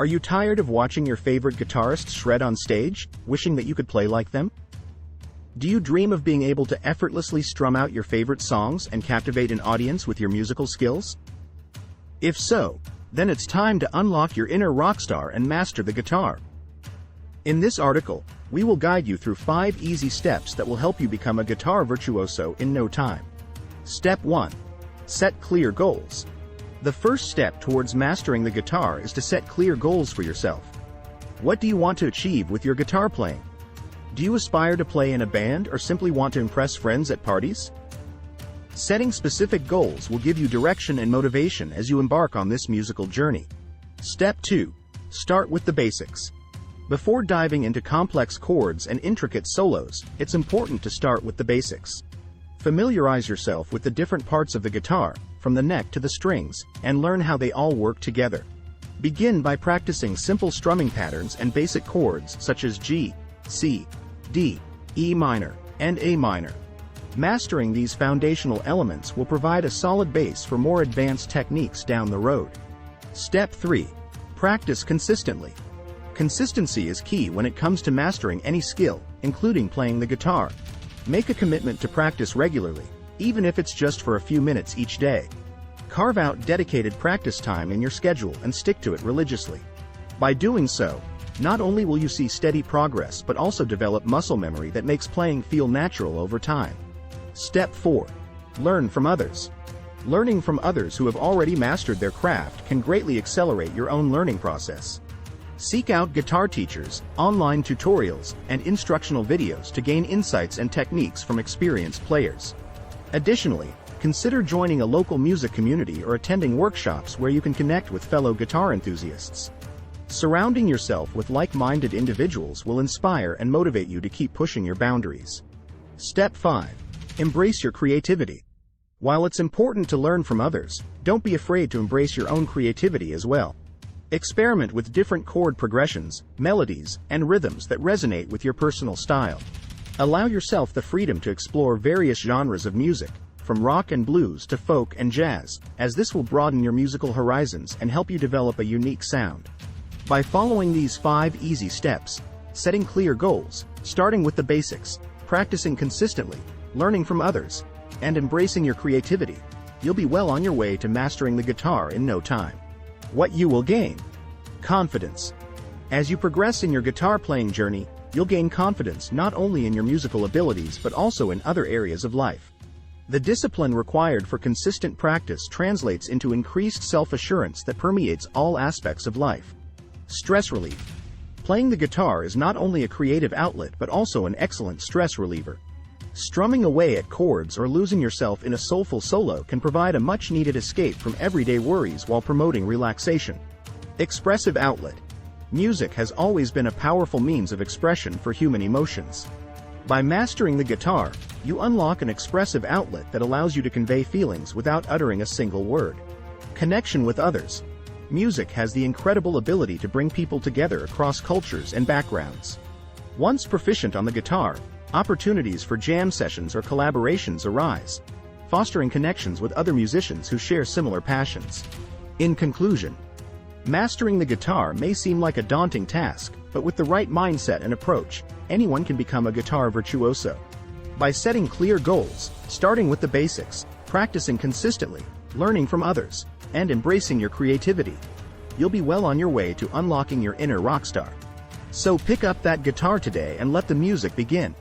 Are you tired of watching your favorite guitarists shred on stage, wishing that you could play like them? Do you dream of being able to effortlessly strum out your favorite songs and captivate an audience with your musical skills? If so, then it's time to unlock your inner rock star and master the guitar. In this article, we will guide you through 5 easy steps that will help you become a guitar virtuoso in no time. Step 1. Set clear goals. The first step towards mastering the guitar is to set clear goals for yourself. What do you want to achieve with your guitar playing? Do you aspire to play in a band or simply want to impress friends at parties? Setting specific goals will give you direction and motivation as you embark on this musical journey. Step 2. Start with the basics. Before diving into complex chords and intricate solos, it's important to start with the basics. Familiarize yourself with the different parts of the guitar, from the neck to the strings, and learn how they all work together. Begin by practicing simple strumming patterns and basic chords such as G, C, D, E minor, and A minor. Mastering these foundational elements will provide a solid base for more advanced techniques down the road. Step 3. Practice consistently. Consistency is key when it comes to mastering any skill, including playing the guitar. Make a commitment to practice regularly, even if it's just for a few minutes each day. Carve out dedicated practice time in your schedule and stick to it religiously. By doing so, not only will you see steady progress but also develop muscle memory that makes playing feel natural over time. Step 4. Learn from others. Learning from others who have already mastered their craft can greatly accelerate your own learning process. Seek out guitar teachers, online tutorials, and instructional videos to gain insights and techniques from experienced players. Additionally, consider joining a local music community or attending workshops where you can connect with fellow guitar enthusiasts. Surrounding yourself with like-minded individuals will inspire and motivate you to keep pushing your boundaries. Step 5. Embrace your creativity. While it's important to learn from others, don't be afraid to embrace your own creativity as well. Experiment with different chord progressions, melodies, and rhythms that resonate with your personal style. Allow yourself the freedom to explore various genres of music, from rock and blues to folk and jazz, as this will broaden your musical horizons and help you develop a unique sound. By following these 5 easy steps, setting clear goals, starting with the basics, practicing consistently, learning from others, and embracing your creativity, you'll be well on your way to mastering the guitar in no time. What you will gain? Confidence. As you progress in your guitar playing journey, you'll gain confidence not only in your musical abilities but also in other areas of life. The discipline required for consistent practice translates into increased self-assurance that permeates all aspects of life. Stress relief. Playing the guitar is not only a creative outlet but also an excellent stress reliever. Strumming away at chords or losing yourself in a soulful solo can provide a much-needed escape from everyday worries while promoting relaxation. Expressive outlet. Music has always been a powerful means of expression for human emotions. By mastering the guitar, you unlock an expressive outlet that allows you to convey feelings without uttering a single word. Connection with others. Music has the incredible ability to bring people together across cultures and backgrounds. Once proficient on the guitar, opportunities for jam sessions or collaborations arise, fostering connections with other musicians who share similar passions. In conclusion, mastering the guitar may seem like a daunting task, but with the right mindset and approach, anyone can become a guitar virtuoso. By setting clear goals, starting with the basics, practicing consistently, learning from others, and embracing your creativity, you'll be well on your way to unlocking your inner rock star. So pick up that guitar today and let the music begin.